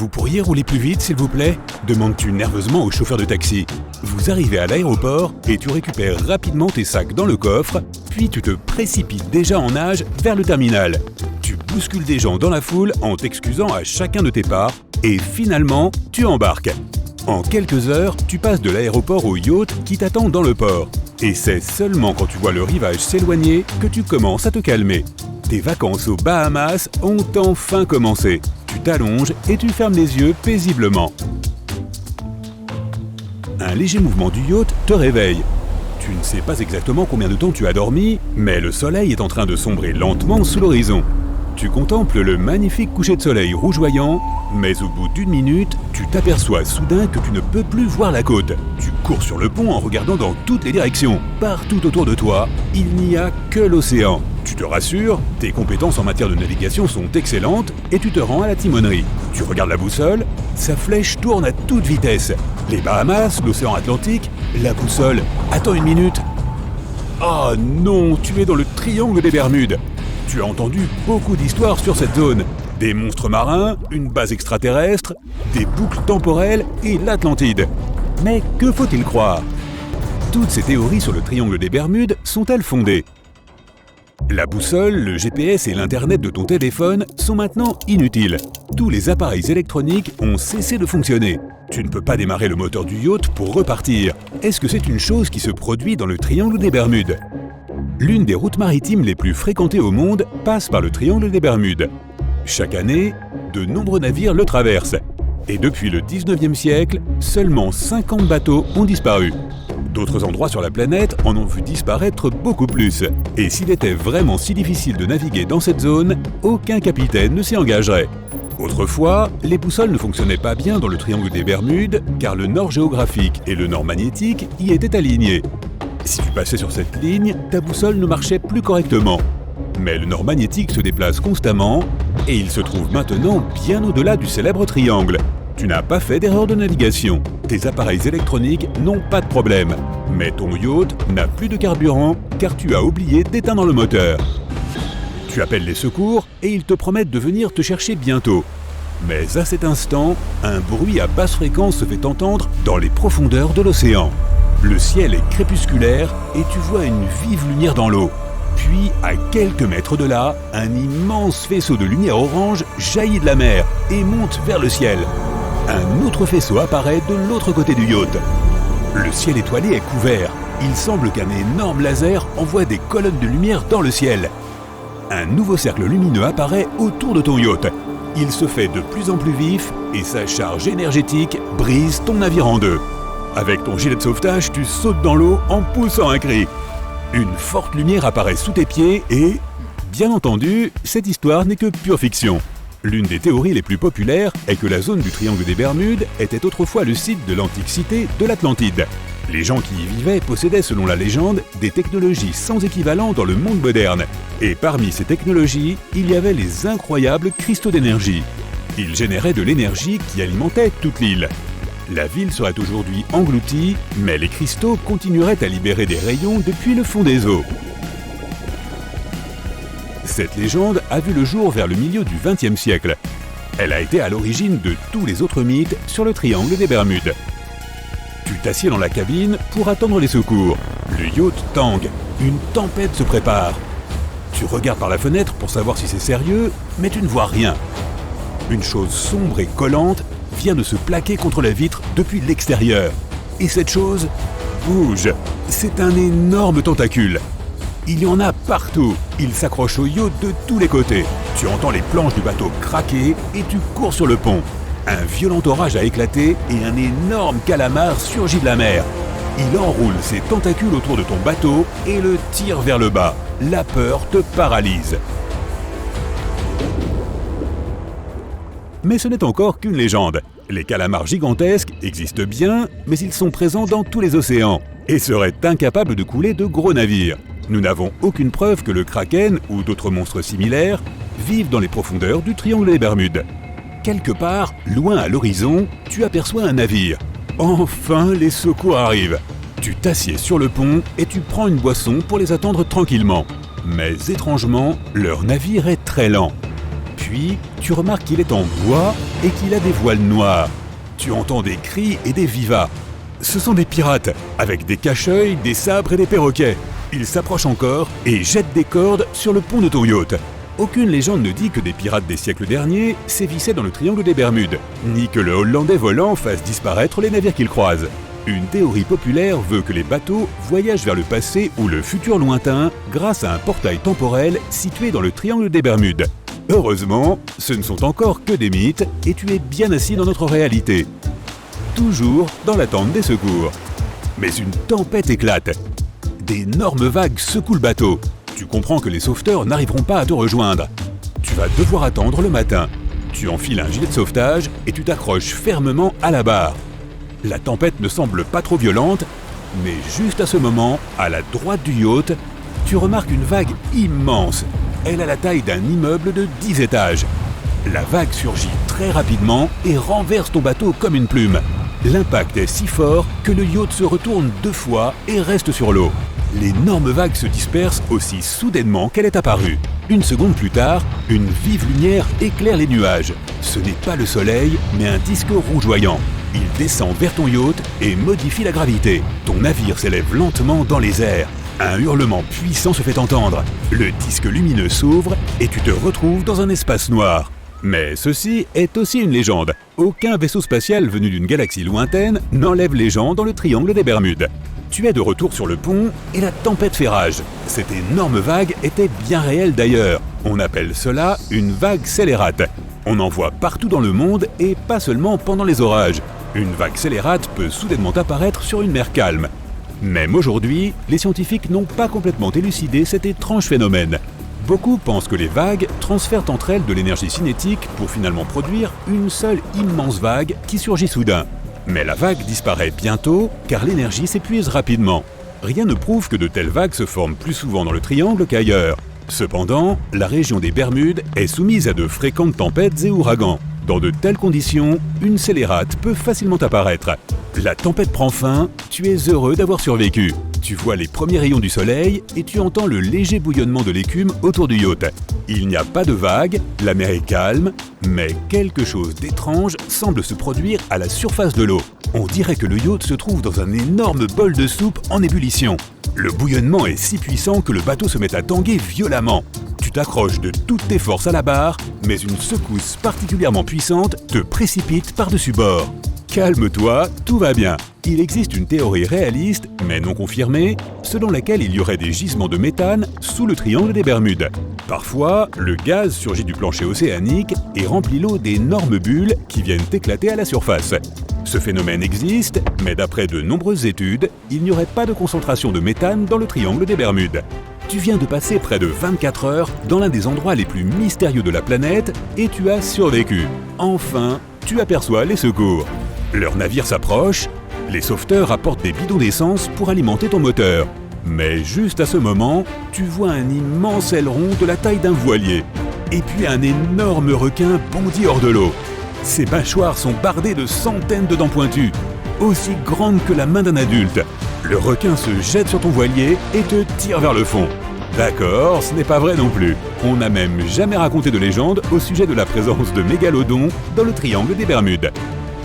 Vous pourriez rouler plus vite, s'il vous plaît ? Demandes-tu nerveusement au chauffeur de taxi. Vous arrivez à l'aéroport et tu récupères rapidement tes sacs dans le coffre, puis tu te précipites déjà en nage vers le terminal. Tu bouscules des gens dans la foule en t'excusant à chacun de tes pas, et finalement, tu embarques. En quelques heures, tu passes de l'aéroport au yacht qui t'attend dans le port. Et c'est seulement quand tu vois le rivage s'éloigner que tu commences à te calmer. Tes vacances aux Bahamas ont enfin commencé. Tu t'allonges et tu fermes les yeux paisiblement. Un léger mouvement du yacht te réveille. Tu ne sais pas exactement combien de temps tu as dormi, mais le soleil est en train de sombrer lentement sous l'horizon. Tu contemples le magnifique coucher de soleil rougeoyant, mais au bout d'une minute, tu t'aperçois soudain que tu ne peux plus voir la côte. Tu cours sur le pont en regardant dans toutes les directions. Partout autour de toi, il n'y a que l'océan. Tu te rassures, tes compétences en matière de navigation sont excellentes et tu te rends à la timonerie. Tu regardes la boussole, sa flèche tourne à toute vitesse. Les Bahamas, l'océan Atlantique, la boussole. Attends une minute. Oh non, tu es dans le triangle des Bermudes. Tu as entendu beaucoup d'histoires sur cette zone. Des monstres marins, une base extraterrestre, des boucles temporelles et l'Atlantide. Mais que faut-il croire ? Toutes ces théories sur le triangle des Bermudes sont-elles fondées ? La boussole, le GPS et l'Internet de ton téléphone sont maintenant inutiles. Tous les appareils électroniques ont cessé de fonctionner. Tu ne peux pas démarrer le moteur du yacht pour repartir. Est-ce que c'est une chose qui se produit dans le triangle des Bermudes ? L'une des routes maritimes les plus fréquentées au monde passe par le triangle des Bermudes. Chaque année, de nombreux navires le traversent. Et depuis le 19e siècle, seulement 50 bateaux ont disparu. D'autres endroits sur la planète en ont vu disparaître beaucoup plus. Et s'il était vraiment si difficile de naviguer dans cette zone, aucun capitaine ne s'y engagerait. Autrefois, les boussoles ne fonctionnaient pas bien dans le triangle des Bermudes car le nord géographique et le nord magnétique y étaient alignés. Si tu passais sur cette ligne, ta boussole ne marchait plus correctement. Mais le nord magnétique se déplace constamment et il se trouve maintenant bien au-delà du célèbre triangle. Tu n'as pas fait d'erreur de navigation. Tes appareils électroniques n'ont pas de problème. Mais ton yacht n'a plus de carburant car tu as oublié d'éteindre le moteur. Tu appelles les secours et ils te promettent de venir te chercher bientôt. Mais à cet instant, un bruit à basse fréquence se fait entendre dans les profondeurs de l'océan. Le ciel est crépusculaire et tu vois une vive lumière dans l'eau. Puis, à quelques mètres de là, un immense faisceau de lumière orange jaillit de la mer et monte vers le ciel. Un autre faisceau apparaît de l'autre côté du yacht. Le ciel étoilé est couvert. Il semble qu'un énorme laser envoie des colonnes de lumière dans le ciel. Un nouveau cercle lumineux apparaît autour de ton yacht. Il se fait de plus en plus vif et sa charge énergétique brise ton navire en deux. Avec ton gilet de sauvetage, tu sautes dans l'eau en poussant un cri. Une forte lumière apparaît sous tes pieds et, bien entendu, cette histoire n'est que pure fiction. L'une des théories les plus populaires est que la zone du triangle des Bermudes était autrefois le site de l'antique cité de l'Atlantide. Les gens qui y vivaient possédaient, selon la légende, des technologies sans équivalent dans le monde moderne. Et parmi ces technologies, il y avait les incroyables cristaux d'énergie. Ils généraient de l'énergie qui alimentait toute l'île. La ville serait aujourd'hui engloutie, mais les cristaux continueraient à libérer des rayons depuis le fond des eaux. Cette légende a vu le jour vers le milieu du XXe siècle. Elle a été à l'origine de tous les autres mythes sur le triangle des Bermudes. Tu t'assieds dans la cabine pour attendre les secours. Le yacht tangue. Une tempête se prépare. Tu regardes par la fenêtre pour savoir si c'est sérieux, mais tu ne vois rien. Une chose sombre et collante vient de se plaquer contre la vitre depuis l'extérieur. Et cette chose bouge. C'est un énorme tentacule. Il y en a partout. Il s'accroche au yacht de tous les côtés. Tu entends les planches du bateau craquer et tu cours sur le pont. Un violent orage a éclaté et un énorme calamar surgit de la mer. Il enroule ses tentacules autour de ton bateau et le tire vers le bas. La peur te paralyse. Mais ce n'est encore qu'une légende. Les calamars gigantesques existent bien, mais ils sont présents dans tous les océans et seraient incapables de couler de gros navires. Nous n'avons aucune preuve que le kraken ou d'autres monstres similaires vivent dans les profondeurs du triangle des Bermudes. Quelque part, loin à l'horizon, tu aperçois un navire. Enfin, les secours arrivent. Tu t'assieds sur le pont et tu prends une boisson pour les attendre tranquillement. Mais étrangement, leur navire est très lent. Puis, tu remarques qu'il est en bois et qu'il a des voiles noires. Tu entends des cris et des vivas. Ce sont des pirates, avec des cache-œils, des sabres et des perroquets. Ils s'approchent encore et jettent des cordes sur le pont de ton yacht. Aucune légende ne dit que des pirates des siècles derniers sévissaient dans le triangle des Bermudes, ni que le Hollandais volant fasse disparaître les navires qu'il croise. Une théorie populaire veut que les bateaux voyagent vers le passé ou le futur lointain grâce à un portail temporel situé dans le triangle des Bermudes. Heureusement, ce ne sont encore que des mythes et tu es bien assis dans notre réalité. Toujours dans l'attente des secours. Mais une tempête éclate. D'énormes vagues secouent le bateau. Tu comprends que les sauveteurs n'arriveront pas à te rejoindre. Tu vas devoir attendre le matin. Tu enfiles un gilet de sauvetage et tu t'accroches fermement à la barre. La tempête ne semble pas trop violente, mais juste à ce moment, à la droite du yacht, tu remarques une vague immense. Elle a la taille d'un immeuble de 10 étages. La vague surgit très rapidement et renverse ton bateau comme une plume. L'impact est si fort que le yacht se retourne 2 fois et reste sur l'eau. L'énorme vague se disperse aussi soudainement qu'elle est apparue. Une seconde plus tard, une vive lumière éclaire les nuages. Ce n'est pas le soleil, mais un disque rougeoyant. Il descend vers ton yacht et modifie la gravité. Ton navire s'élève lentement dans les airs. Un hurlement puissant se fait entendre. Le disque lumineux s'ouvre et tu te retrouves dans un espace noir. Mais ceci est aussi une légende. Aucun vaisseau spatial venu d'une galaxie lointaine n'enlève les gens dans le triangle des Bermudes. Tu es de retour sur le pont et la tempête fait rage. Cette énorme vague était bien réelle d'ailleurs. On appelle cela une vague scélérate. On en voit partout dans le monde et pas seulement pendant les orages. Une vague scélérate peut soudainement apparaître sur une mer calme. Même aujourd'hui, les scientifiques n'ont pas complètement élucidé cet étrange phénomène. Beaucoup pensent que les vagues transfèrent entre elles de l'énergie cinétique pour finalement produire une seule immense vague qui surgit soudain. Mais la vague disparaît bientôt car l'énergie s'épuise rapidement. Rien ne prouve que de telles vagues se forment plus souvent dans le triangle qu'ailleurs. Cependant, la région des Bermudes est soumise à de fréquentes tempêtes et ouragans. Dans de telles conditions, une scélérate peut facilement apparaître. La tempête prend fin, tu es heureux d'avoir survécu. Tu vois les premiers rayons du soleil et tu entends le léger bouillonnement de l'écume autour du yacht. Il n'y a pas de vagues, la mer est calme, mais quelque chose d'étrange semble se produire à la surface de l'eau. On dirait que le yacht se trouve dans un énorme bol de soupe en ébullition. Le bouillonnement est si puissant que le bateau se met à tanguer violemment. Tu t'accroches de toutes tes forces à la barre, mais une secousse particulièrement puissante te précipite par-dessus bord. Calme-toi, tout va bien. Il existe une théorie réaliste, mais non confirmée, selon laquelle il y aurait des gisements de méthane sous le triangle des Bermudes. Parfois, le gaz surgit du plancher océanique et remplit l'eau d'énormes bulles qui viennent éclater à la surface. Ce phénomène existe, mais d'après de nombreuses études, il n'y aurait pas de concentration de méthane dans le triangle des Bermudes. Tu viens de passer près de 24 heures dans l'un des endroits les plus mystérieux de la planète et tu as survécu. Enfin, tu aperçois les secours. Leur navire s'approche, les sauveteurs apportent des bidons d'essence pour alimenter ton moteur. Mais juste à ce moment, tu vois un immense aileron de la taille d'un voilier. Et puis un énorme requin bondit hors de l'eau. Ses mâchoires sont bardées de centaines de dents pointues, aussi grandes que la main d'un adulte. Le requin se jette sur ton voilier et te tire vers le fond. D'accord, ce n'est pas vrai non plus. On n'a même jamais raconté de légende au sujet de la présence de mégalodons dans le triangle des Bermudes.